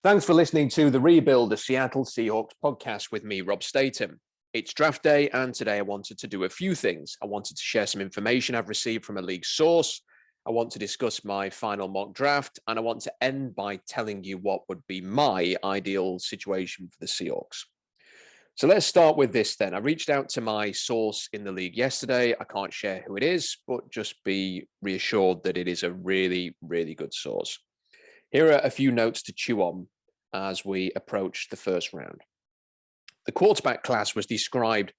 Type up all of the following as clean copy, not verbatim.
Thanks for listening to the Rebuild the Seattle Seahawks podcast with me, Rob Statham. It's draft day, and today I wanted to do a few things. I wanted to share some information I've received from a league source. I want to discuss my final mock draft, and I want to end by telling you what would be my ideal situation for the Seahawks. So let's start with this then. I reached out to my source in the league yesterday. I can't share who it is, but just be reassured that it is a really, really good source. Here are a few notes to chew on as we approach the first round. The quarterback class was described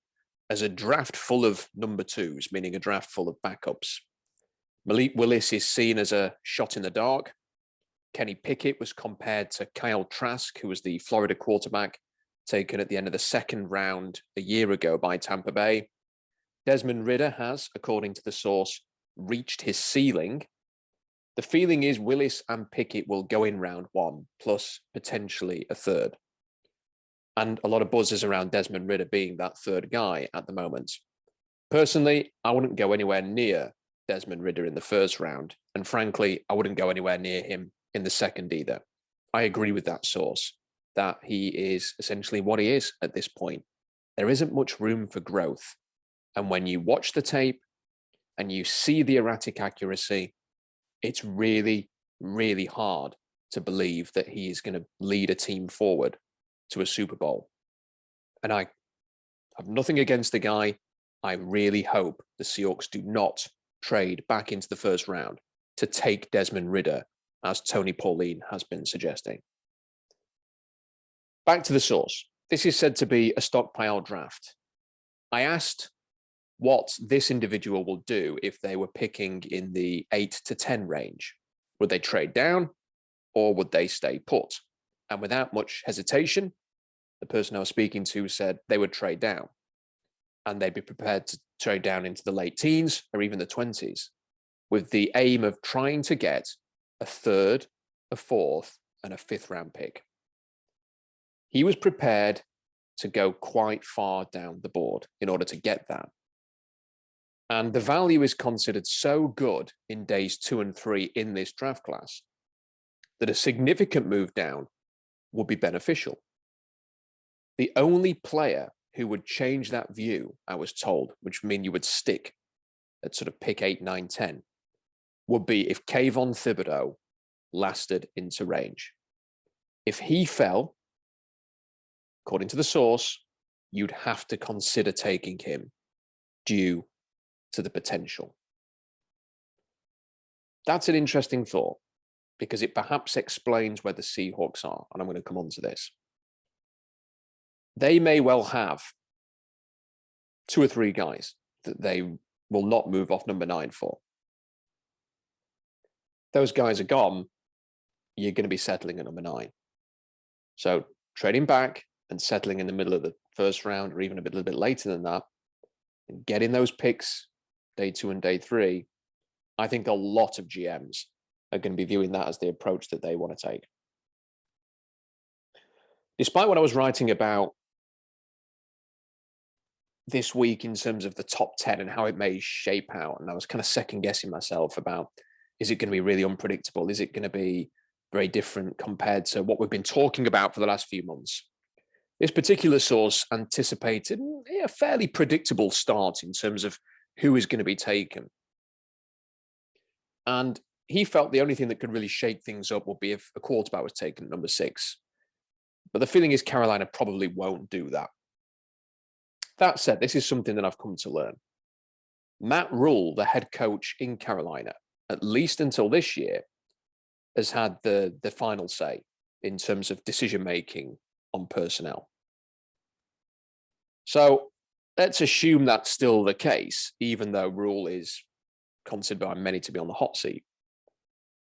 as a draft full of number twos, meaning a draft full of backups. Malik Willis is seen as a shot in the dark. Kenny Pickett was compared to Kyle Trask, who was the Florida quarterback taken at the end of the second round a year ago by Tampa Bay. Desmond Ridder has, according to the source, reached his ceiling. The feeling is Willis and Pickett will go in round one, plus potentially a third. And a lot of buzz is around Desmond Ridder being that third guy at the moment. Personally, I wouldn't go anywhere near Desmond Ridder in the first round. And frankly, I wouldn't go anywhere near him in the second either. I agree with that source, that he is essentially what he is at this point. There isn't much room for growth. And when you watch the tape and you see the erratic accuracy, it's really, really hard to believe that he is going to lead a team forward to a Super Bowl. And I have nothing against the guy. I really hope the Seahawks do not trade back into the first round to take Desmond Ridder, as Tony Pauline has been suggesting. Back to the source. This is said to be a stockpile draft. I asked what this individual will do if they were picking in the 8 to 10 range. Would they trade down or would they stay put? And without much hesitation, the person I was speaking to said they would trade down and they'd be prepared to trade down into the late teens or even the 20s with the aim of trying to get a third, a fourth, and a fifth round pick. He was prepared to go quite far down the board in order to get that. And the value is considered so good in days 2 and 3 in this draft class that a significant move down would be beneficial. The only player who would change that view, I was told, which mean you would stick at sort of pick 8, 9, 10, would be if Kayvon Thibodeau lasted into range. If he fell, according to the source, you'd have to consider taking him due to the potential. That's an interesting thought because it perhaps explains where the Seahawks are, and I'm going to come on to this. They may well have 2 or 3 guys that they will not move off number 9 for. Those guys are gone, you're going to be settling at number 9. So trading back and settling in the middle of the first round or even a little bit later than that, and getting those picks day 2 and day 3, I think a lot of GMs are going to be viewing that as the approach that they want to take. Despite what I was writing about this week in terms of the top 10 and how it may shape out, and I was kind of second guessing myself about, is it going to be really unpredictable? Is it going to be very different compared to what we've been talking about for the last few months? This particular source anticipated a fairly predictable start in terms of who is going to be taken. And he felt the only thing that could really shake things up would be if a quarterback was taken at number 6. But the feeling is Carolina probably won't do that. That said, this is something that I've come to learn. Matt Rule, the head coach in Carolina, at least until this year, has had the final say in terms of decision-making on personnel. So let's assume that's still the case, even though Rule is considered by many to be on the hot seat.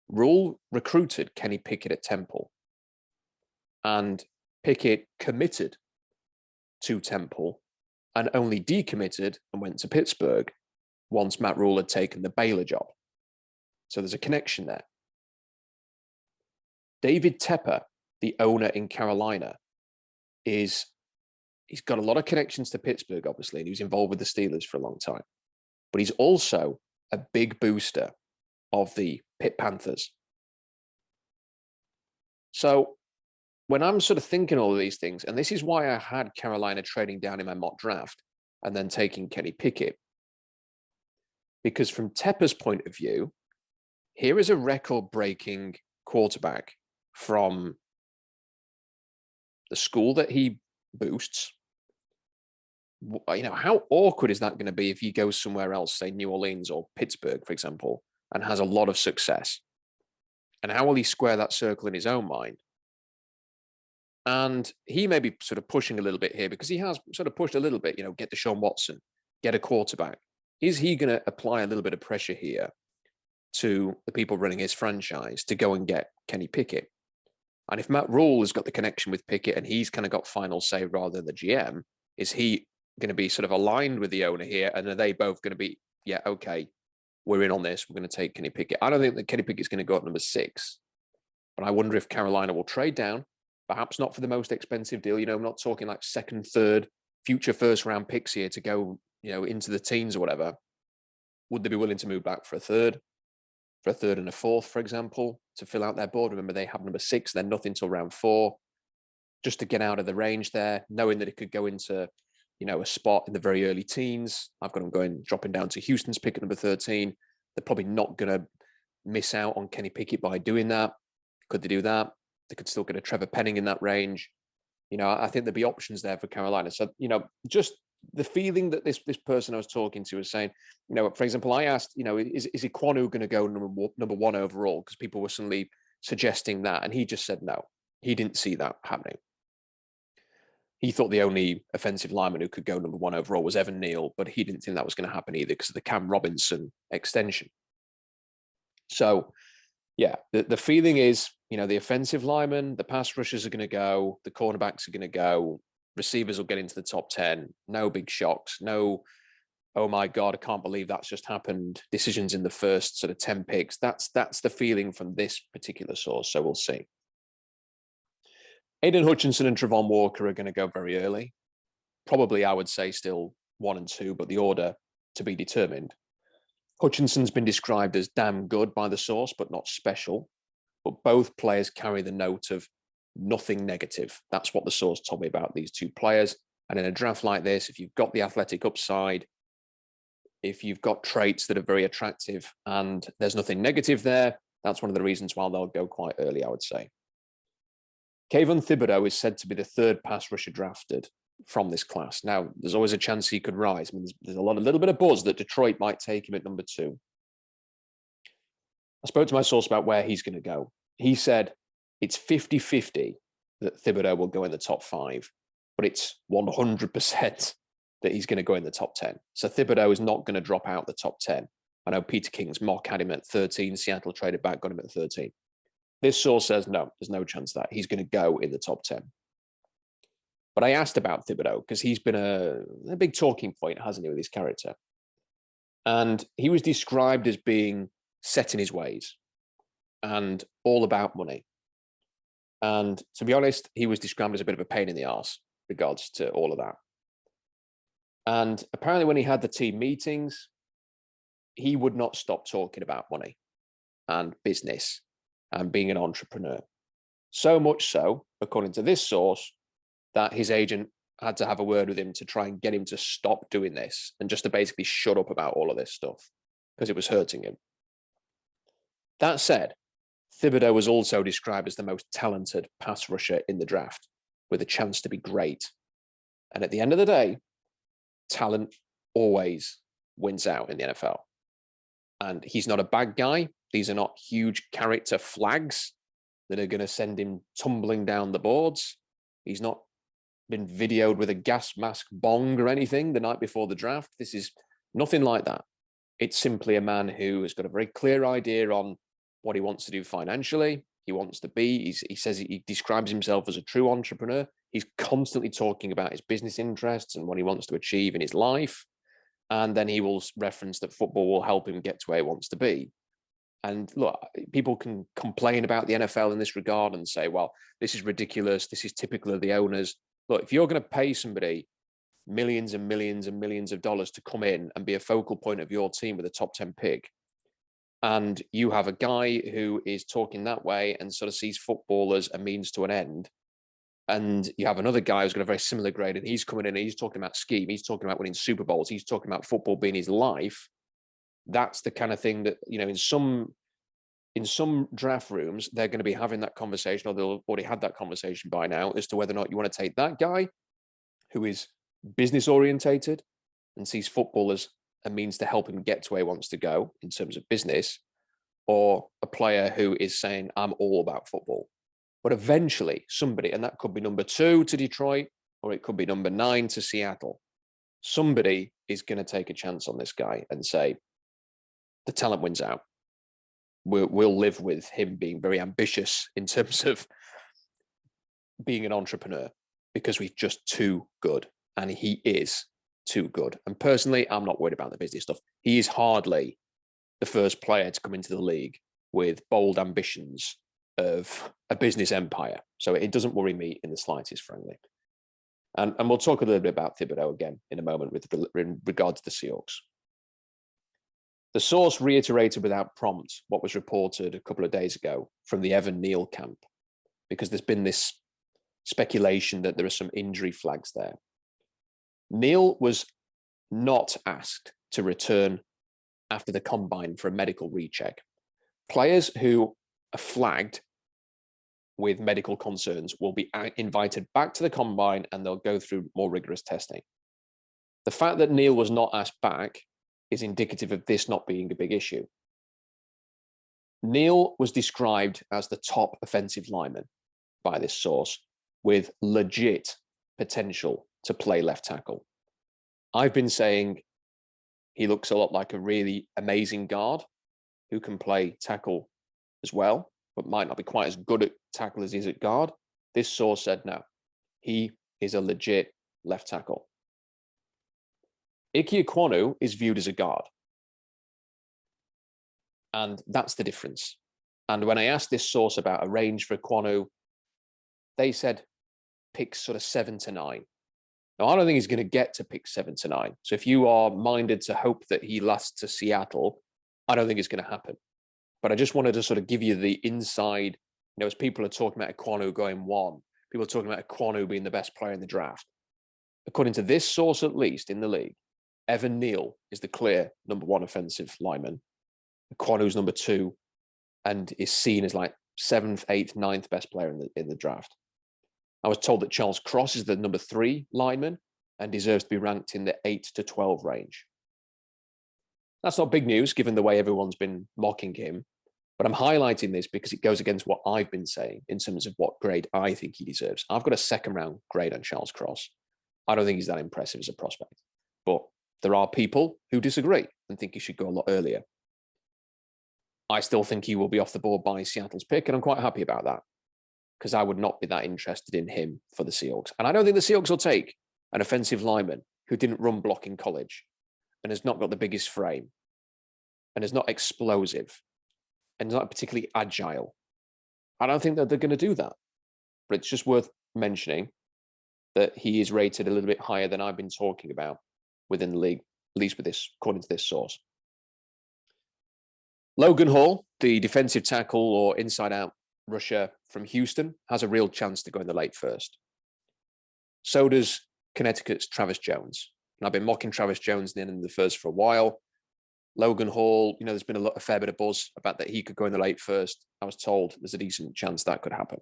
Rule recruited Kenny Pickett at Temple, and Pickett committed to Temple and only decommitted and went to Pittsburgh once Matt Rule had taken the Baylor job. So there's a connection there. David Tepper, the owner in Carolina, he's got a lot of connections to Pittsburgh, obviously, and he was involved with the Steelers for a long time. But he's also a big booster of the Pitt Panthers. So when I'm sort of thinking all of these things, and this is why I had Carolina trading down in my mock draft and then taking Kenny Pickett, because from Tepper's point of view, here is a record-breaking quarterback from the school that he boosts. How awkward is that going to be if he goes somewhere else, say New Orleans or Pittsburgh, for example, and has a lot of success? And how will he square that circle in his own mind? And he may be sort of pushing a little bit here because he has sort of pushed a little bit, get Deshaun Watson, get a quarterback. Is he going to apply a little bit of pressure here to the people running his franchise to go and get Kenny Pickett? And if Matt Rule has got the connection with Pickett and he's kind of got final say rather than the GM, is he going to be sort of aligned with the owner here? And are they both going to be, yeah, okay, we're in on this. We're going to take Kenny Pickett. I don't think that Kenny Pickett's going to go at number 6, but I wonder if Carolina will trade down, perhaps not for the most expensive deal. I'm not talking like second, third, future first round picks here to go, into the teens or whatever. Would they be willing to move back for a third and a fourth, for example, to fill out their board? Remember, they have number 6, then nothing till round 4, just to get out of the range there, knowing that it could go into, a spot in the very early teens. I've got them dropping down to Houston's pick at number 13. They're probably not going to miss out on Kenny Pickett by doing that. Could they do that? They could still get a Trevor Penning in that range. I think there'd be options there for Carolina. So, just the feeling that this person I was talking to was saying, for example, I asked, is Ekwonu going to go number 1 overall? Because people were suddenly suggesting that. And he just said no. He didn't see that happening. He thought the only offensive lineman who could go number 1 overall was Evan Neal, but he didn't think that was going to happen either because of the Cam Robinson extension. So, yeah, the feeling is, the offensive linemen, the pass rushers are going to go, the cornerbacks are going to go, receivers will get into the top 10. No big shocks. No, oh my God, I can't believe that's just happened. Decisions in the first sort of 10 picks. That's the feeling from this particular source. So we'll see. Aiden Hutchinson and Travon Walker are going to go very early. Probably, I would say, still 1 and 2, but the order to be determined. Hutchinson's been described as damn good by the source, but not special. But both players carry the note of nothing negative. That's what the source told me about these two players. And in a draft like this, if you've got the athletic upside, if you've got traits that are very attractive and there's nothing negative there, that's one of the reasons why they'll go quite early, I would say. Kayvon Thibodeaux is said to be the 3rd pass rusher drafted from this class. Now, there's always a chance he could rise. I mean, there's a little bit of buzz that Detroit might take him at number 2. I spoke to my source about where he's going to go. He said it's 50-50 that Thibodeaux will go in the top 5, but it's 100% that he's going to go in the top 10. So Thibodeaux is not going to drop out the top 10. I know Peter King's mock had him at 13. Seattle traded back, got him at 13. This source says, no, there's no chance that he's going to go in the top 10. But I asked about Thibodeaux because he's been a big talking point, hasn't he, with his character? And he was described as being set in his ways and all about money. And to be honest, he was described as a bit of a pain in the arse regards to all of that. And apparently when he had the team meetings, he would not stop talking about money and business and being an entrepreneur. So much so, according to this source, that his agent had to have a word with him to try and get him to stop doing this and just to basically shut up about all of this stuff because it was hurting him. That said, Thibodeaux was also described as the most talented pass rusher in the draft with a chance to be great. And at the end of the day, talent always wins out in the NFL. And he's not a bad guy. These are not huge character flags that are going to send him tumbling down the boards. He's not been videoed with a gas mask bong or anything the night before the draft. This is nothing like that. It's simply a man who has got a very clear idea on what he wants to do financially. He wants to be, he says he describes himself as a true entrepreneur. He's constantly talking about his business interests and what he wants to achieve in his life. And then he will reference that football will help him get to where he wants to be. And look, people can complain about the NFL in this regard and say, well, this is ridiculous. This is typical of the owners. Look, if you're going to pay somebody millions and millions and millions of dollars to come in and be a focal point of your team with a top 10 pick, and you have a guy who is talking that way and sort of sees football as a means to an end, and you have another guy who's got a very similar grade, and he's coming in and he's talking about scheme, he's talking about winning Super Bowls, he's talking about football being his life. That's the kind of thing that, in some draft rooms, they're going to be having that conversation, or they'll already had that conversation by now, as to whether or not you want to take that guy who is business orientated and sees football as a means to help him get to where he wants to go in terms of business, or a player who is saying, I'm all about football. But eventually somebody, and that could be number 2 to Detroit, or it could be number 9 to Seattle, somebody is going to take a chance on this guy and say, the talent wins out. We'll live with him being very ambitious in terms of being an entrepreneur, because he's just too good, and he is too good. And personally, I'm not worried about the business stuff. He is hardly the first player to come into the league with bold ambitions of a business empire. So it doesn't worry me in the slightest, frankly. And we'll talk a little bit about Thibodeau again in a moment in regard to the Seahawks. The source reiterated without prompt what was reported a couple of days ago from the Evan Neal camp, because there's been this speculation that there are some injury flags there. Neal was not asked to return after the combine for a medical recheck. Players who are flagged with medical concerns will be invited back to the combine, and they'll go through more rigorous testing. The fact that Neal was not asked back is indicative of this not being a big issue. Neal was described as the top offensive lineman by this source, with legit potential to play left tackle. I've been saying he looks a lot like a really amazing guard who can play tackle as well, but might not be quite as good at tackle as he is at guard. This source said no, he is a legit left tackle. Ike Ekwonu is viewed as a guard, and that's the difference. And when I asked this source about a range for Ekwonu, they said picks sort of 7 to 9. Now, I don't think he's going to get to pick 7 to 9. So if you are minded to hope that he lasts to Seattle, I don't think it's going to happen. But I just wanted to sort of give you the inside, as people are talking about Ekwonu going 1, people are talking about Ekwonu being the best player in the draft. According to this source, at least in the league, Evan Neal is the clear number 1 offensive lineman. Ekwonu's number 2, and is seen as like 7th, 8th, 9th best player in the draft. I was told that Charles Cross is the number 3 lineman and deserves to be ranked in the 8 to 12 range. That's not big news given the way everyone's been mocking him, but I'm highlighting this because it goes against what I've been saying in terms of what grade I think he deserves. I've got a 2nd round grade on Charles Cross. I don't think he's that impressive as a prospect, but there are people who disagree and think he should go a lot earlier. I still think he will be off the board by Seattle's pick, and I'm quite happy about that, because I would not be that interested in him for the Seahawks. And I don't think the Seahawks will take an offensive lineman who didn't run block in college and has not got the biggest frame and is not explosive and is not particularly agile. I don't think that they're going to do that. But it's just worth mentioning that he is rated a little bit higher than I've been talking about within the league, at least with this, according to this source. Logan Hall, the defensive tackle or inside-out rusher from Houston, has a real chance to go in the late 1st. So does Connecticut's Travis Jones. And I've been mocking Travis Jones in the 1st for a while. Logan Hall, there's been a fair bit of buzz about that he could go in the late 1st. I was told there's a decent chance that could happen.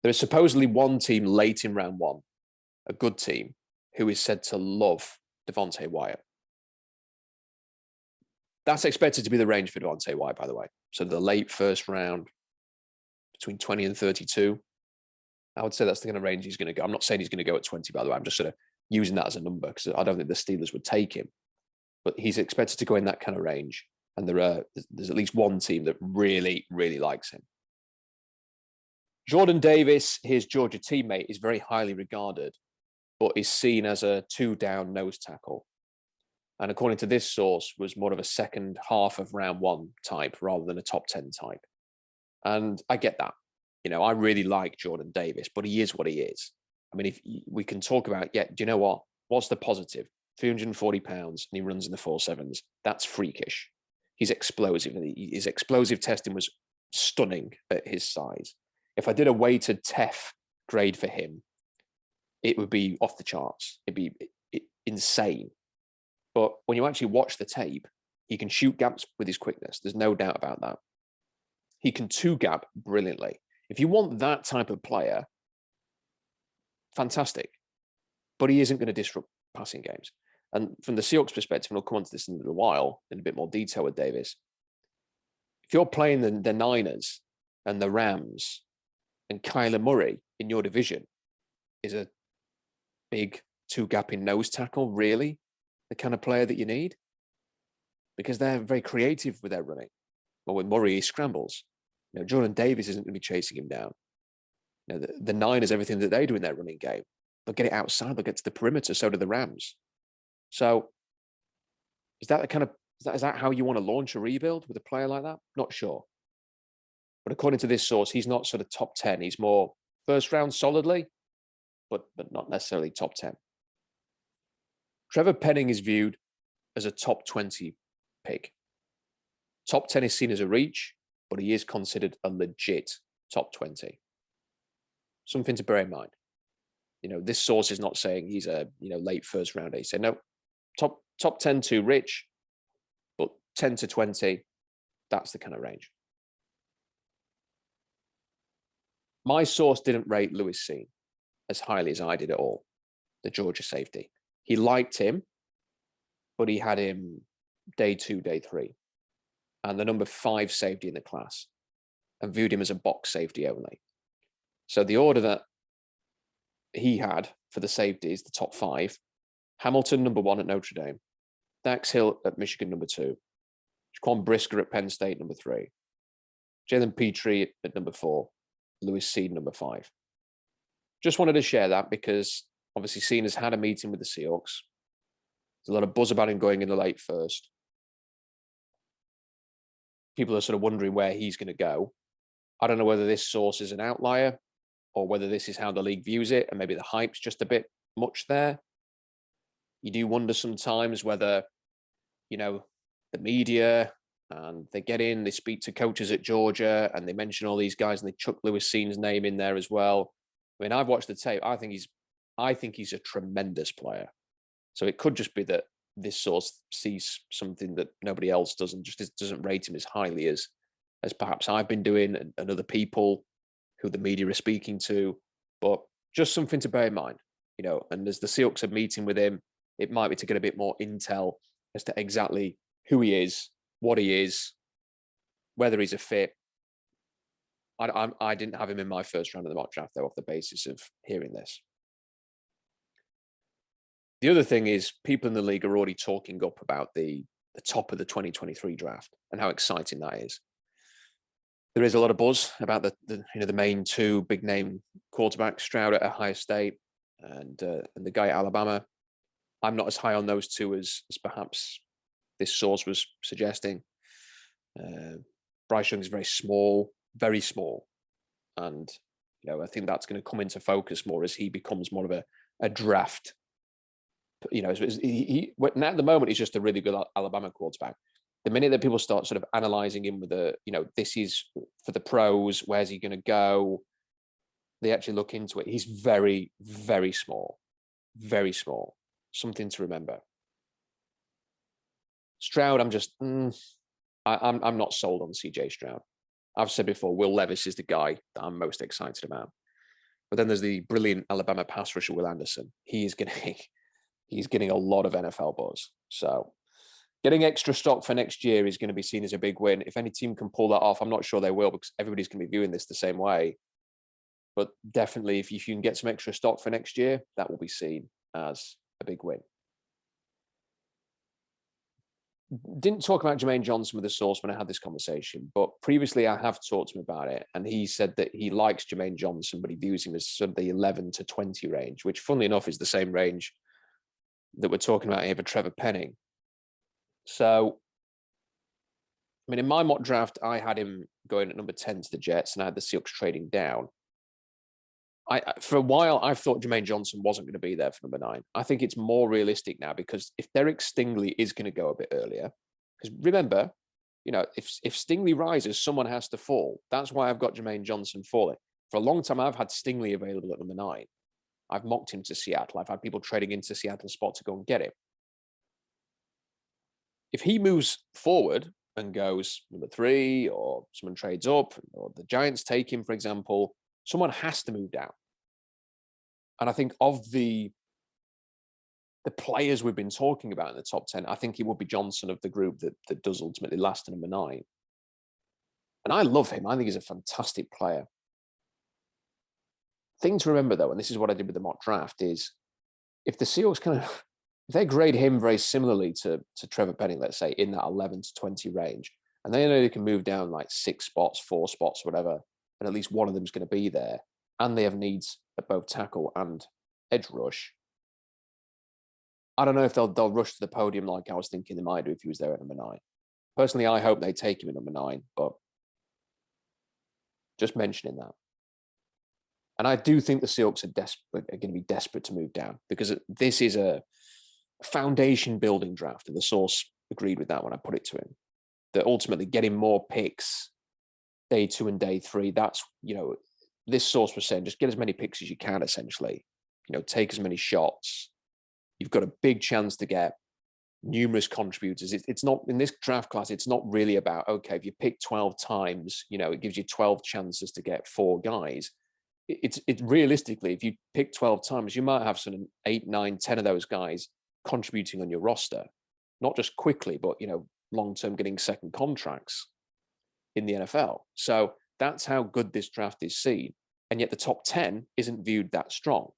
There is supposedly one team late in round 1, a good team, who is said to love Devontae Wyatt. That's expected to be the range for Devontae Wyatt, by the way. So the late 1st round, between 20 and 32. I would say that's the kind of range he's going to go. I'm not saying he's going to go at 20, by the way. I'm just sort of using that as a number because I don't think the Steelers would take him. But he's expected to go in that kind of range. And there's at least one team that really, really likes him. Jordan Davis, his Georgia teammate, is very highly regarded, but is seen as a 2-down nose tackle. And according to this source, was more of a second half of round 1 type rather than a top 10 type. And I get that. I really like Jordan Davis, but he is what he is. I mean, if we can talk about, do you know what? What's the positive? 340 pounds and he runs in the 4.7s. That's freakish. He's explosive. His explosive testing was stunning at his size. If I did a weighted TEF grade for him, it would be off the charts. It'd be insane. But when you actually watch the tape, he can shoot gaps with his quickness. There's no doubt about that. He can two-gap brilliantly. If you want that type of player, fantastic. But he isn't going to disrupt passing games. And from the Seahawks perspective, and I'll come on to this in a little while in a bit more detail with Davis, if you're playing the Niners and the Rams and Kyler Murray in your division is a big two-gapping nose tackle, really the kind of player that you need? Because they're very creative with their running. Well, with Murray, he scrambles. Jordan Davis isn't going to be chasing him down. The Niners, everything that they do in their running game, they'll get it outside, they'll get to the perimeter, so do the Rams. So is that how you want to launch a rebuild with a player like that? Not sure. But according to this source, he's not sort of top 10. He's more first round solidly, but not necessarily top 10. Trevor Penning is viewed as a top 20 pick. Top 10 is seen as a reach, but he is considered a legit top 20. Something to bear in mind. This source is not saying he's a late first rounder. He said no, top 10 to rich, but 10 to 20, that's the kind of range. My source didn't rate Lewis Cine as highly as I did at all, the Georgia safety. He liked him, but he had him day 2, day 3, and the number 5 safety in the class, and viewed him as a box safety only. So the order that he had for the safeties, the top 5, Hamilton, number 1 at Notre Dame, Dax Hill at Michigan, number 2, Jaquan Brisker at Penn State, number 3, Jalen Petrie at number 4, Lewis Cine, number 5. Just wanted to share that because obviously Cine has had a meeting with the Seahawks. There's a lot of buzz about him going in the late first. People are sort of wondering where he's going to go. I don't know whether this source is an outlier or whether this is how the league views it, and maybe the hype's just a bit much there. You do wonder sometimes whether, the media, and they get in, they speak to coaches at Georgia, and they mention all these guys, and they chuck Lewis Cine's name in there as well. I mean, I've watched the tape. I think he's a tremendous player. So it could just be that this source sees something that nobody else does and just doesn't rate him as highly as perhaps I've been doing and other people who the media are speaking to. But just something to bear in mind, and as the Seahawks are meeting with him, it might be to get a bit more intel as to exactly who he is, what he is, whether he's a fit. I didn't have him in my first round of the mock draft, though, off the basis of hearing this. The other thing is people in the league are already talking up about the top of the 2023 draft and how exciting that is. There is a lot of buzz about the main 2 big name quarterbacks, Stroud at Ohio State and the guy at Alabama. I'm not as high on those 2 as perhaps this source was suggesting. Bryce Young is very small, and I think that's going to come into focus more as he becomes more of a draft. At the moment he's just a really good Alabama quarterback. The minute that people start sort of analyzing him with this is for the pros, where's he going to go? They actually look into it. He's very, very small, very small. Something to remember. Stroud, I'm not sold on CJ Stroud. I've said before, Will Levis is the guy that I'm most excited about. But then there's the brilliant Alabama pass rusher, Will Anderson. He's getting a lot of NFL buzz. So getting extra stock for next year is going to be seen as a big win. If any team can pull that off, I'm not sure they will because everybody's going to be viewing this the same way. But definitely, if you can get some extra stock for next year, that will be seen as a big win. Didn't talk about Jermaine Johnson with the source when I had this conversation, but previously I have talked to him about it, and he said that he likes Jermaine Johnson, but he views him as sort of the 11 to 20 range, which, funnily enough, is the same range that we're talking about here for Trevor Penning. So, I mean, in my mock draft, I had him going at number 10 to the Jets, and I had the Seahawks trading down. For a while, I thought Jermaine Johnson wasn't going to be there for number 9. I think it's more realistic now because if Derek Stingley is going to go a bit earlier, because remember, if Stingley rises, someone has to fall. That's why I've got Jermaine Johnson falling. For a long time, I've had Stingley available at number 9. I've mocked him to Seattle. I've had people trading into Seattle spot to go and get him. If he moves forward and goes number 3, or someone trades up, or the Giants take him, for example, someone has to move down. And I think of the players we've been talking about in the top 10, I think it would be Johnson of the group that does ultimately last to number 9. And I love him. I think he's a fantastic player. Thing to remember, though, and this is what I did with the mock draft, is if the Seahawks if they grade him very similarly to Trevor Penning, let's say, in that 11 to 20 range, and they know they can move down like 6 spots, 4 spots, whatever, and at least one of them is going to be there, and they have needs at both tackle and edge rush, I don't know if they'll rush to the podium like I was thinking they might do if he was there at number 9. Personally, I hope they take him at number 9, but just mentioning that. And I do think the Seahawks are going to be desperate to move down, because this is a foundation building draft, and the source agreed with that when I put it to him, that ultimately getting more picks day 2 and day 3, that's, this source was saying just get as many picks as you can, essentially, take as many shots. You've got a big chance to get numerous contributors. It's not, in this draft class, it's not really about, okay, if you pick 12 times, it gives you 12 chances to get 4 guys. It's realistically, if you pick 12 times, you might have some 8, 9, 10 of those guys contributing on your roster, not just quickly, but long-term getting second contracts in the NFL. So that's how good this draft is seen. And yet the top 10 isn't viewed that strong.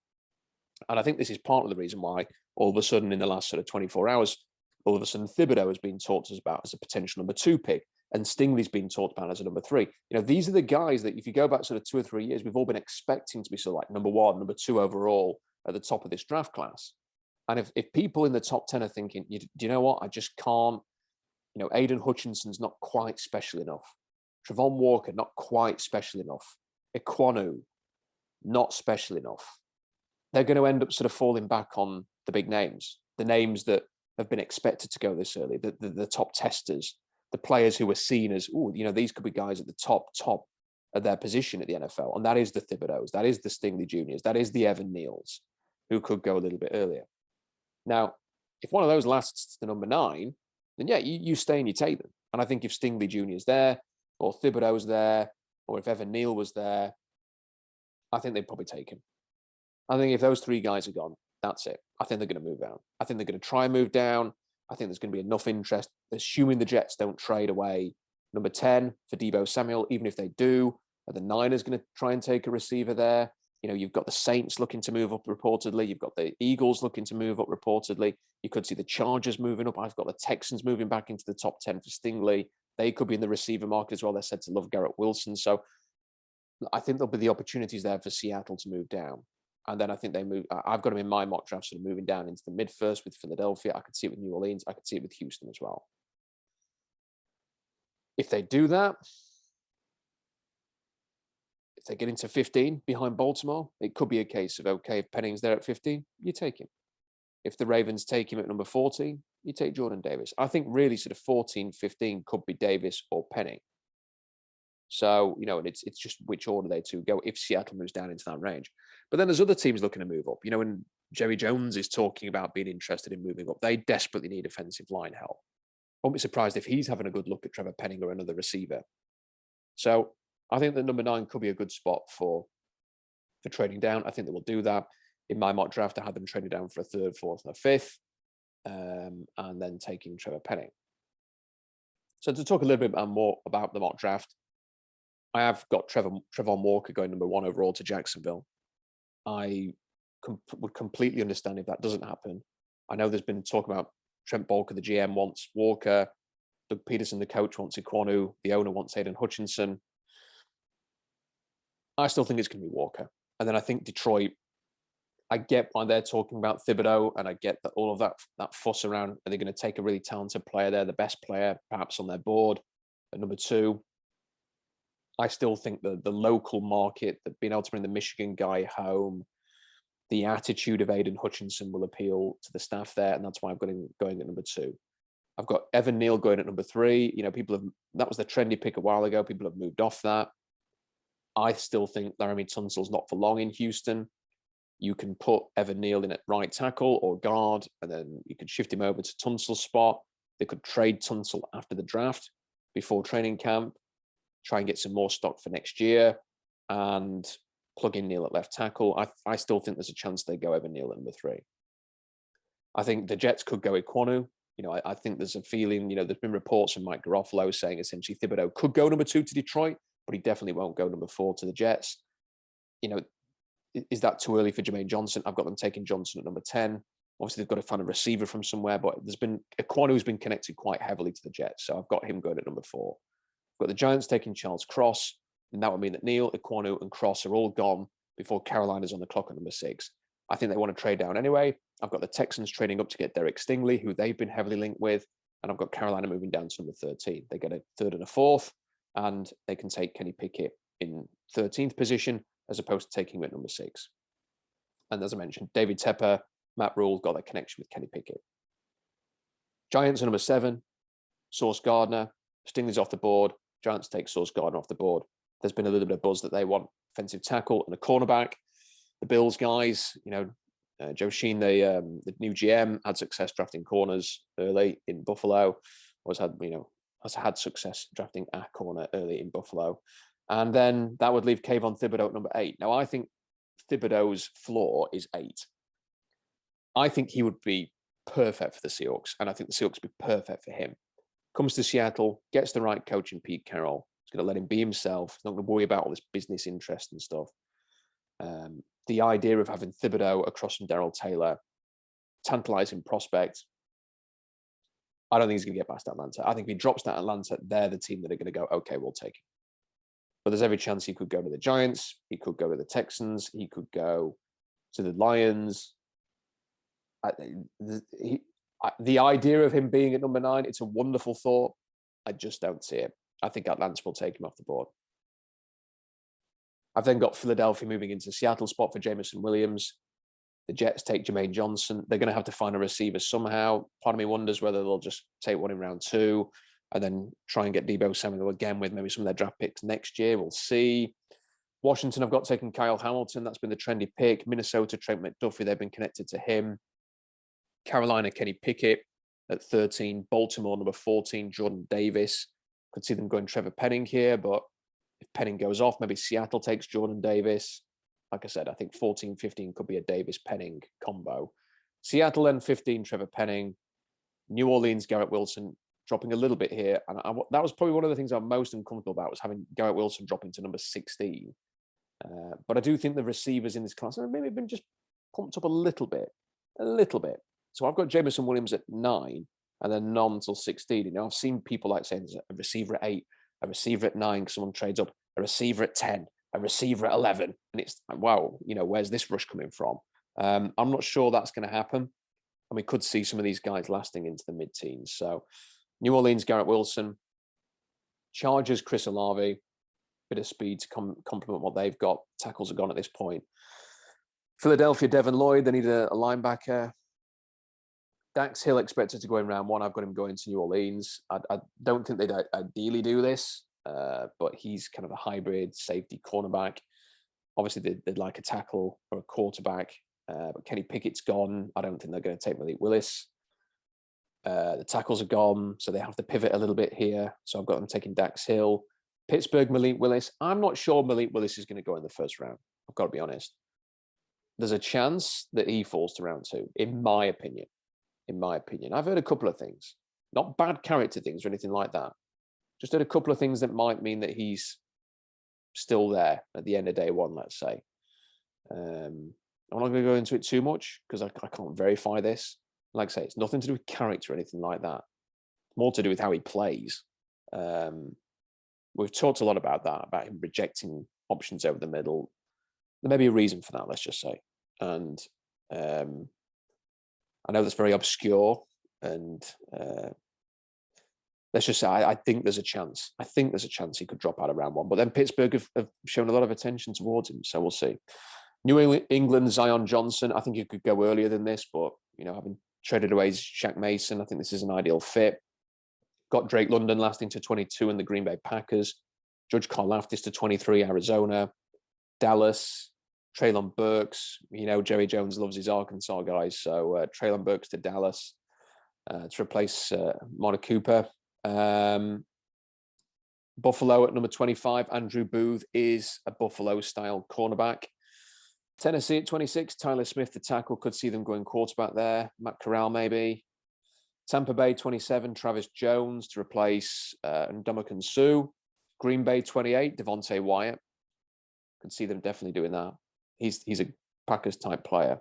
And I think this is part of the reason why all of a sudden in the last sort of 24 hours, all of a sudden Thibodeau has been talked to us about as a potential number 2 pick, and Stingley's been talked about as a number 3. These are the guys that if you go back sort of 2 or 3 years, we've all been expecting to be sort of like number 1, number 2 overall at the top of this draft class. And if people in the top 10 are thinking, do you know what, I just can't, Aiden Hutchinson's not quite special enough. Travon Walker, not quite special enough. Ekwonu, not special enough. They're going to end up sort of falling back on the big names, the names that have been expected to go this early, the top testers, the players who were seen as, these could be guys at the top of their position at the NFL. And that is the Thibodeaus, that is the Stingley Juniors, that is the Evan Neals, who could go a little bit earlier. Now, if one of those lasts to number 9, then yeah, you stay and you take them. And I think if Stingley Junior's there, or Thibodeau's there, or if Evan Neal was there, I think they'd probably take him. I think if those 3 guys are gone, that's it. I think they're going to move down. I think they're going to try and move down. I think there's going to be enough interest, assuming the Jets don't trade away number 10 for Deebo Samuel. Even if they do, are the Niners going to try and take a receiver there? You've got the Saints looking to move up reportedly. You've got the Eagles looking to move up reportedly. You could see the Chargers moving up. I've got the Texans moving back into the top 10 for Stingley. They could be in the receiver market as well. They're said to love Garrett Wilson. So I think there'll be the opportunities there for Seattle to move down. And then I think they move. I've got them in my mock draft sort of moving down into the mid-first with Philadelphia. I could see it with New Orleans. I could see it with Houston as well. If they do that, if they get into 15 behind Baltimore, it could be a case of, okay, if Penning's there at 15, you take him. If the Ravens take him at number 14, you take Jordan Davis. I think really sort of 14, 15 could be Davis or Penning. So, and it's just which order they 2 go if Seattle moves down into that range. But then there's other teams looking to move up. When Jerry Jones is talking about being interested in moving up, they desperately need offensive line help. I won't be surprised if he's having a good look at Trevor Penning or another receiver. So I think that number 9 could be a good spot for trading down. I think they will do that. In my mock draft, I had them trading down for a 3rd, 4th, and a 5th, and then taking Trevor Penning. So to talk a little bit more about the mock draft, I have got Travon Walker going number 1 overall to Jacksonville. I would completely understand if that doesn't happen. I know there's been talk about Trent Baalke, the GM, wants Walker. Doug Peterson, the coach, wants Ekwonu. The owner wants Aiden Hutchinson. I still think it's going to be Walker. And then I think Detroit, I get why they're talking about Thibodeau, and I get that all of that fuss around, are they going to take a really talented player there, the best player perhaps on their board at number 2? I still think the local market, that being able to bring the Michigan guy home, the attitude of Aiden Hutchinson will appeal to the staff there, and that's why I've got him going at number 2. I've got Evan Neal going at number 3. That was the trendy pick a while ago. People have moved off that. I still think Laramie Tunsil's not for long in Houston. You can put Evan Neal in at right tackle or guard, and then you could shift him over to Tunsil's spot. They could trade Tunsil after the draft, before training camp, try and get some more stock for next year, and plug in Neal at left tackle. I still think there's a chance they go Evan Neal at number 3. I think the Jets could go Ekwonu. I think there's a feeling, there's been reports from Mike Garofalo saying essentially Thibodeau could go number 2 to Detroit, but he definitely won't go number 4 to the Jets. Is that too early for Jermaine Johnson? I've got them taking Johnson at number 10. Obviously, they've got to find a receiver from somewhere, but Ekwonu's been connected quite heavily to the Jets, so I've got him going at number 4. I've got the Giants taking Charles Cross, and that would mean that Neal, Ekwonu, and Cross are all gone before Carolina's on the clock at number 6. I think they want to trade down anyway. I've got the Texans trading up to get Derek Stingley, who they've been heavily linked with, and I've got Carolina moving down to number 13. They get a 3rd and a 4th, and they can take Kenny Pickett in 13th position as opposed to taking him at number 6. And as I mentioned, David Tepper, Matt Rule got that connection with Kenny Pickett. Giants are number 7, Sauce Gardner. Stingley's off the board. Giants take Sauce Gardner off the board. There's been a little bit of buzz that they want offensive tackle and a cornerback. The Bills guys, Joe Sheen, the new GM, had success drafting corners early in Buffalo. Has had success drafting a corner early in Buffalo. And then that would leave Kayvon Thibodeau at number 8. Now, I think Thibodeau's floor is 8. I think he would be perfect for the Seahawks, and I think the Seahawks would be perfect for him. Comes to Seattle, gets the right coach in Pete Carroll. He's going to let him be himself. He's not going to worry about all this business interest and stuff. The idea of having Thibodeau across from Darrell Taylor, tantalizing prospect. I don't think he's going to get past Atlanta. I think if he drops to Atlanta, they're the team that are going to go, okay, we'll take him. But there's every chance he could go to the Giants. He could go to the Texans. He could go to the Lions. The idea of him being at number 9, it's a wonderful thought. I just don't see it. I think Atlanta will take him off the board. I've then got Philadelphia moving into Seattle spot for Jameson Williams. The Jets take Jermaine Johnson. They're going to have to find a receiver somehow. Part of me wonders whether they'll just take one in round 2 and then try and get Deebo Samuel again with maybe some of their draft picks next year. We'll see. Washington, I've got taking Kyle Hamilton. That's been the trendy pick. Minnesota, Trent McDuffie. They've been connected to him. Carolina, Kenny Pickett at 13. Baltimore, number 14, Jordan Davis. Could see them going Trevor Penning here, but if Penning goes off, maybe Seattle takes Jordan Davis. Like I said, I think 14, 15 could be a Davis-Penning combo. Seattle then 15, Trevor Penning. New Orleans, Garrett Wilson dropping a little bit here. And that was probably one of the things I'm most uncomfortable about, was having Garrett Wilson dropping to number 16. But I do think the receivers in this class have maybe been just pumped up a little bit. So I've got Jameson Williams at 9 and then none until 16. I've seen people like saying there's a receiver at 8, a receiver at 9, someone trades up, a receiver at 10, a receiver at 11. And it's, wow, where's this rush coming from? I'm not sure that's going to happen. And we could see some of these guys lasting into the mid-teens. So New Orleans, Garrett Wilson. Chargers, Chris Olave. Bit of speed to complement what they've got. Tackles are gone at this point. Philadelphia, Devin Lloyd. They need a linebacker. Dax Hill expected to go in round 1. I've got him going to New Orleans. I don't think they'd ideally do this, but he's kind of a hybrid safety cornerback. Obviously, they'd like a tackle or a quarterback, but Kenny Pickett's gone. I don't think they're going to take Malik Willis. The tackles are gone, so they have to pivot a little bit here. So I've got them taking Dax Hill. Pittsburgh, Malik Willis. I'm not sure Malik Willis is going to go in the first round. I've got to be honest. There's a chance that he falls to round 2, in my opinion. I've heard a couple of things, not bad character things or anything like that. Just heard a couple of things that might mean that he's still there at the end of day 1, let's say. I'm not going to go into it too much because I can't verify this. Like I say, it's nothing to do with character or anything like that. More to do with how he plays. We've talked a lot about that, about him rejecting options over the middle. There may be a reason for that, let's just say. And I know that's very obscure, and let's just say I think there's a chance. I think there's a chance he could drop out of round 1. But then Pittsburgh have shown a lot of attention towards him, so we'll see. New England, Zion Johnson. I think he could go earlier than this, but having traded away Shaq Mason, I think this is an ideal fit. Got Drake London lasting to 22 in the Green Bay Packers. Judge Karlaftis to 23, Arizona. Dallas, Treylon Burks. Jerry Jones loves his Arkansas guys. So Treylon Burks to Dallas to replace Amari Cooper. Buffalo at number 25. Andrew Booth is a Buffalo-style cornerback. Tennessee at 26. Tyler Smith, the tackle. Could see them going quarterback there. Matt Corral, maybe. Tampa Bay 27. Travis Jones to replace Ndamukong Suh. Green Bay 28. Devontae Wyatt. Could see them definitely doing that. He's a Packers-type player.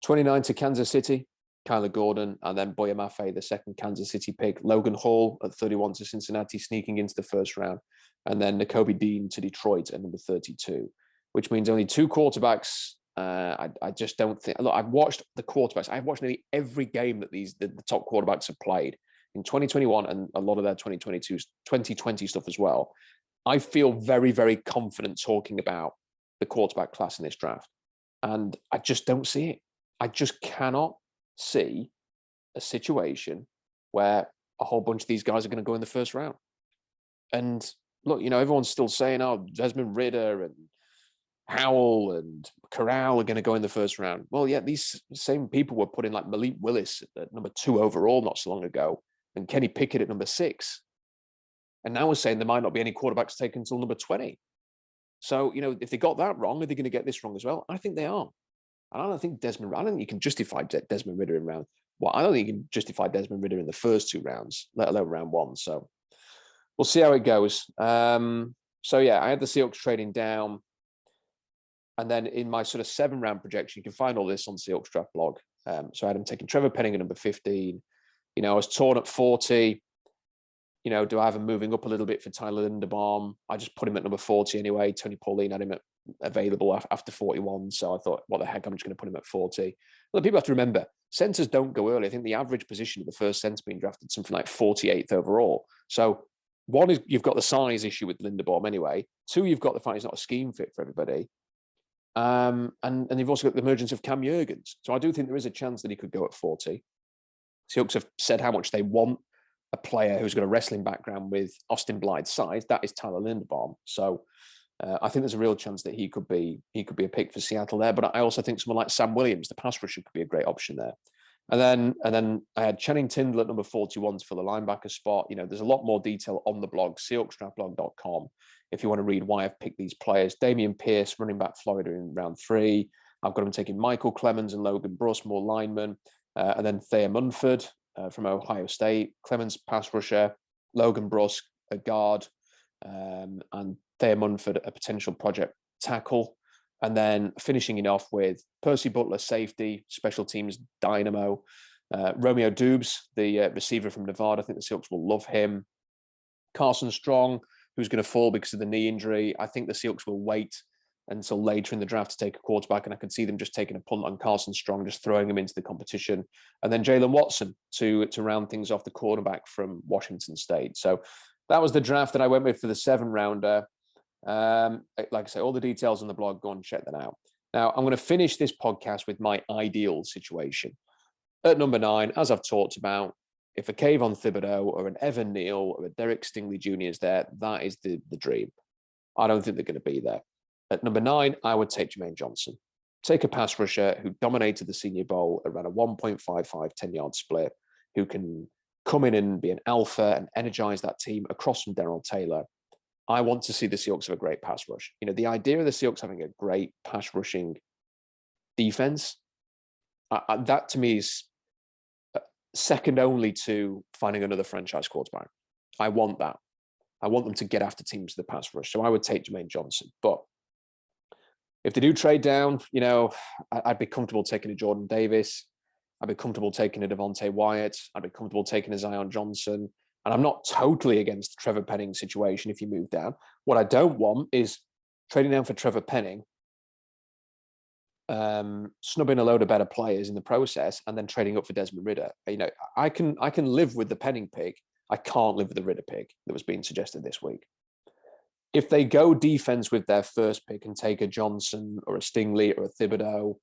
29 to Kansas City. Kyler Gordon, and then Boye Mafe, the second Kansas City pick. Logan Hall at 31 to Cincinnati, sneaking into the first round. And then Nakobe Dean to Detroit at number 32, which means only two quarterbacks. I just don't think. Look, I've watched the quarterbacks. I've watched nearly every game that the top quarterbacks have played in 2021 and a lot of their 2020 stuff as well. I feel very, very confident talking about the quarterback class in this draft. And I just don't see it. I just cannot see a situation where a whole bunch of these guys are going to go in the first round. And look, everyone's still saying, oh, Desmond Ridder and Howell and Corral are going to go in the first round. Well, yeah, these same people were putting like Malik Willis at number 2 overall not so long ago, and Kenny Pickett at number 6. And now we're saying there might not be any quarterbacks taken until number 20. So, if they got that wrong, are they going to get this wrong as well? I think they are. And I don't think you can justify Desmond Ridder in round. Well, I don't think you can justify Desmond Ridder in the first 2 rounds, let alone round 1. So we'll see how it goes. So yeah, I had the Seahawks trading down. And then in my sort of 7-round projection, you can find all this on Seahawks draft blog. So I had him taking Trevor Penning at number 15. I was torn at 40. Do I have him moving up a little bit for Tyler Linderbaum? I just put him at number 40 anyway. Tony Pauline had him available after 41. So I thought, what the heck, I'm just going to put him at 40. Well, people have to remember, centers don't go early. I think the average position of the first center being drafted something like 48th overall. So 1 is you've got the size issue with Linderbaum anyway. 2, you've got the fact he's not a scheme fit for everybody. And you've also got the emergence of Cam Jurgens. So I do think there is a chance that he could go at 40. Seahawks have said how much they want a player who's got a wrestling background with Austin Blythe's size. That is Tyler Linderbaum. So I think there's a real chance that he could be a pick for Seattle there. But I also think someone like Sam Williams, the pass rusher, could be a great option there. And then I had Channing Tindall at number 41 for the linebacker spot. There's a lot more detail on the blog, SeahawksDraftBlog.com, if you want to read why I've picked these players. Damian Pierce, running back Florida in round 3. I've got him taking Michael Clemens and Logan Bruss, more linemen. And then Thayer Munford from Ohio State. Clemens, pass rusher. Logan Bruss, a guard. And Thayer Munford, a potential project tackle. And then finishing it off with Percy Butler, safety, special teams dynamo. Romeo Dubes, the receiver from Nevada. I think the Seahawks will love him. Carson Strong, who's going to fall because of the knee injury. I think the Seahawks will wait until later in the draft to take a quarterback, and I could see them just taking a punt on Carson Strong, just throwing him into the competition. And then Jalen Watson to round things off, the quarterback from Washington State. So that was the draft that I went with for the 7-rounder. Like I say, all the details on the blog, go and check that out. Now, I'm going to finish this podcast with my ideal situation. At number 9, as I've talked about, if a Kayvon Thibodeau or an Evan Neal or a Derek Stingley Jr. is there, that is the dream. I don't think they're going to be there. At number 9, I would take Jermaine Johnson. Take a pass rusher who dominated the Senior Bowl around a 1.55 10-yard split, who can come in and be an alpha and energize that team across from Darrell Taylor. I want to see the Seahawks have a great pass rush. The idea of the Seahawks having a great pass rushing defense, that to me is second only to finding another franchise quarterback. I want that. I want them to get after teams with the pass rush. So I would take Jermaine Johnson. But if they do trade down, I'd be comfortable taking a Jordan Davis. I'd be comfortable taking a Devontae Wyatt. I'd be comfortable taking a Zion Johnson. And I'm not totally against the Trevor Penning situation if you move down. What I don't want is trading down for Trevor Penning, snubbing a load of better players in the process, and then trading up for Desmond Ridder. I can live with the Penning pick. I can't live with the Ridder pick that was being suggested this week. If they go defense with their first pick and take a Johnson or a Stingley or a Thibodeau,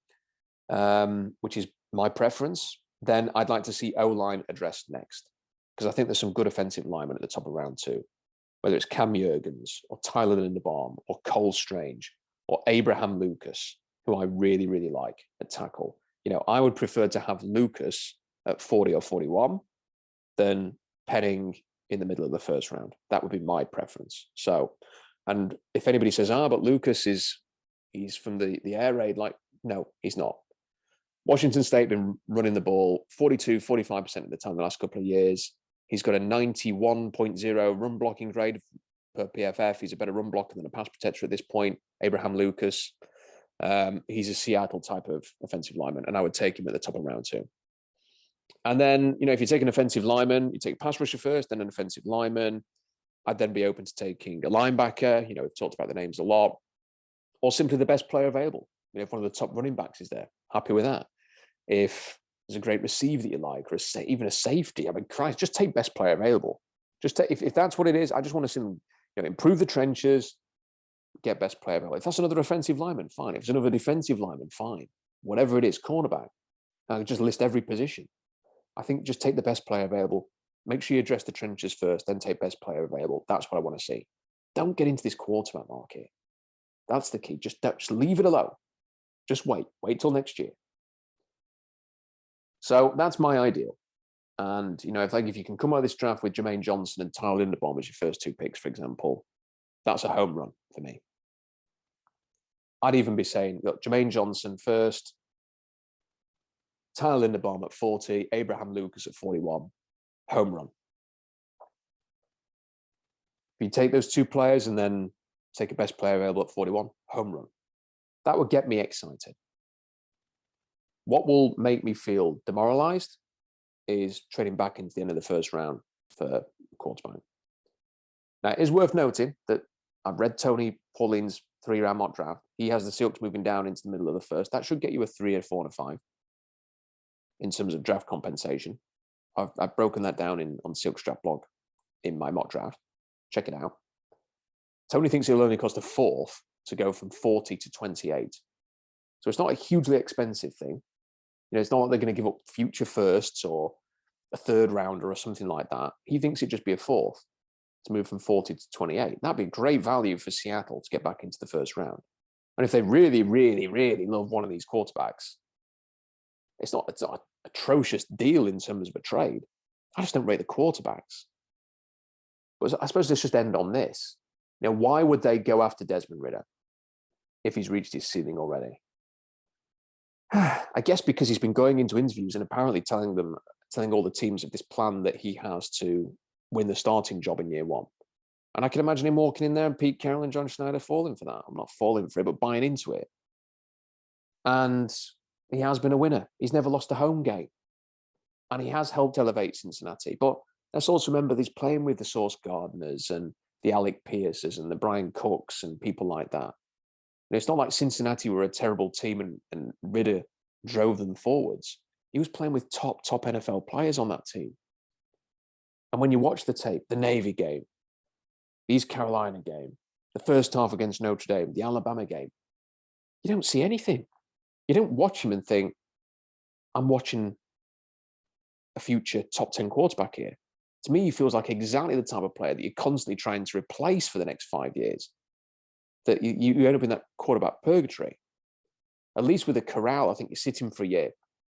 which is my preference, then I'd like to see O-line addressed next, because I think there's some good offensive linemen at the top of round 2. whether it's Cam Jurgens or Tyler Linderbaum or Cole Strange or Abraham Lucas, who I really, really like at tackle. I would prefer to have Lucas at 40 or 41 than Penning in the middle of the first round. That would be my preference. So, and if anybody says, but Lucas he's from the air raid, like, no, he's not. Washington State been running the ball 42, 45% of the time the last couple of years. He's got a 91.0 run blocking grade per PFF. He's a better run blocker than a pass protector at this point. Abraham Lucas. He's a Seattle type of offensive lineman, and I would take him at the top of round 2. And then, if you take an offensive lineman, you take a pass rusher first, then an offensive lineman. I'd then be open to taking a linebacker. We've talked about the names a lot, or simply the best player available. If one of the top running backs is there, happy with that. If there's a great receiver that you like, or even a safety, I mean, Christ, just take best player available. Just take, if that's what it is, I just want to see them improve the trenches, get best player available. If that's another offensive lineman, fine. If it's another defensive lineman, fine. Whatever it is, cornerback, I'll just list every position. I think just take the best player available. Make sure you address the trenches first, then take best player available. That's what I want to see. Don't get into this quarterback market. That's the key. Just leave it alone. Just wait till next year. So that's my ideal. And, if you can come out of this draft with Jermaine Johnson and Tyler Linderbaum as your first 2 picks, for example, that's a home run for me. I'd even be saying, look, Jermaine Johnson first, Tyler Linderbaum at 40, Abraham Lucas at 41, home run. If you take those 2 players and then take a best player available at 41, home run. That would get me excited. What will make me feel demoralized is trading back into the end of the first round for quarterback. Now, it is worth noting that I've read Tony Pauline's 3-round mock draft. He has the Seahawks moving down into the middle of the first. That should get you a 3, a 4, and a 5 in terms of draft compensation. I've broken that down on Seahawks Draft blog in my mock draft. Check it out. Tony thinks it'll only cost a 4th to go from 40 to 28. So it's not a hugely expensive thing. It's not like they're going to give up future firsts or a 3rd rounder or something like that. He thinks it'd just be a 4th to move from 40 to 28. That'd be great value for Seattle to get back into the first round. And if they really, really, really love one of these quarterbacks, it's not an atrocious deal in terms of a trade. I just don't rate the quarterbacks. But I suppose let's just end on this. Why would they go after Desmond Ridder if he's reached his ceiling already? I guess because he's been going into interviews and apparently telling all the teams of this plan that he has to win the starting job in year 1. And I can imagine him walking in there and Pete Carroll and John Schneider falling for that. I'm not falling for it, but buying into it. And he has been a winner. He's never lost a home game. And he has helped elevate Cincinnati. But let's also remember he's playing with the Sauce Gardners and the Alec Pierces and the Brian Cooks and people like that. It's not like Cincinnati were a terrible team and Ridder drove them forwards. He was playing with top NFL players on that team. And when you watch the tape, the Navy game, the East Carolina game, the first half against Notre Dame, the Alabama game, you don't see anything. You don't watch him and think, I'm watching a future top 10 quarterback here. To me, he feels like exactly the type of player that you're constantly trying to replace for the next 5 years. That you end up in that quarterback purgatory. At least with a Corral, I think you sit him for a year.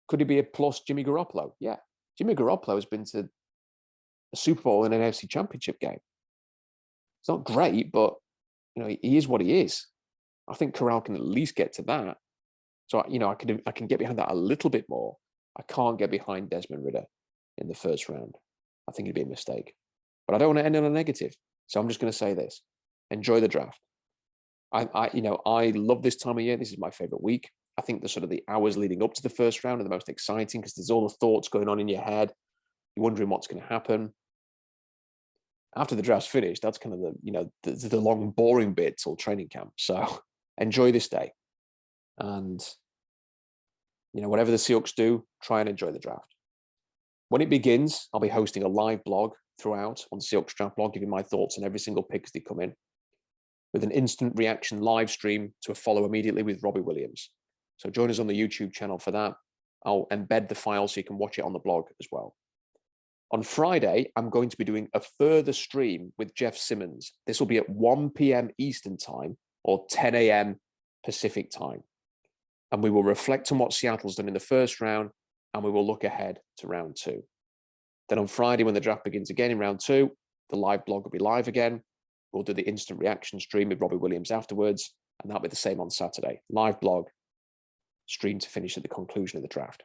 Could he be a plus Jimmy Garoppolo? Yeah. Jimmy Garoppolo has been to a Super Bowl and an NFC Championship game. It's not great, but he is what he is. I think Corral can at least get to that. So I can get behind that a little bit more. I can't get behind Desmond Ridder in the first round. I think it'd be a mistake. But I don't want to end on a negative. So I'm just going to say this. Enjoy the draft. I love this time of year. This is my favorite week. I think the hours leading up to the first round are the most exciting because there's all the thoughts going on in your head. You're wondering what's going to happen. After the draft's finished, that's kind of the long, boring bit till training camp. So enjoy this day. And, whatever the Seahawks do, try and enjoy the draft. When it begins, I'll be hosting a live blog throughout on the Seahawks Draft blog, giving my thoughts on every single pick as they come in, with an instant reaction live stream to follow immediately with Robbie Williams. So join us on the YouTube channel for that. I'll embed the file so you can watch it on the blog as well. On Friday, I'm going to be doing a further stream with Jeff Simmons. This will be at 1 p.m. Eastern time or 10 a.m. Pacific time. And we will reflect on what Seattle's done in the first round, and we will look ahead to round 2. Then on Friday, when the draft begins again in round 2, the live blog will be live again. We'll do the instant reaction stream with Robbie Williams afterwards, and that'll be the same on Saturday. Live blog, stream to finish at the conclusion of the draft.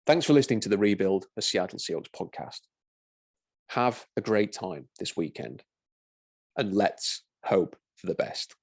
Thanks for listening to the Rebuild a Seattle Seahawks podcast. Have a great time this weekend, and let's hope for the best.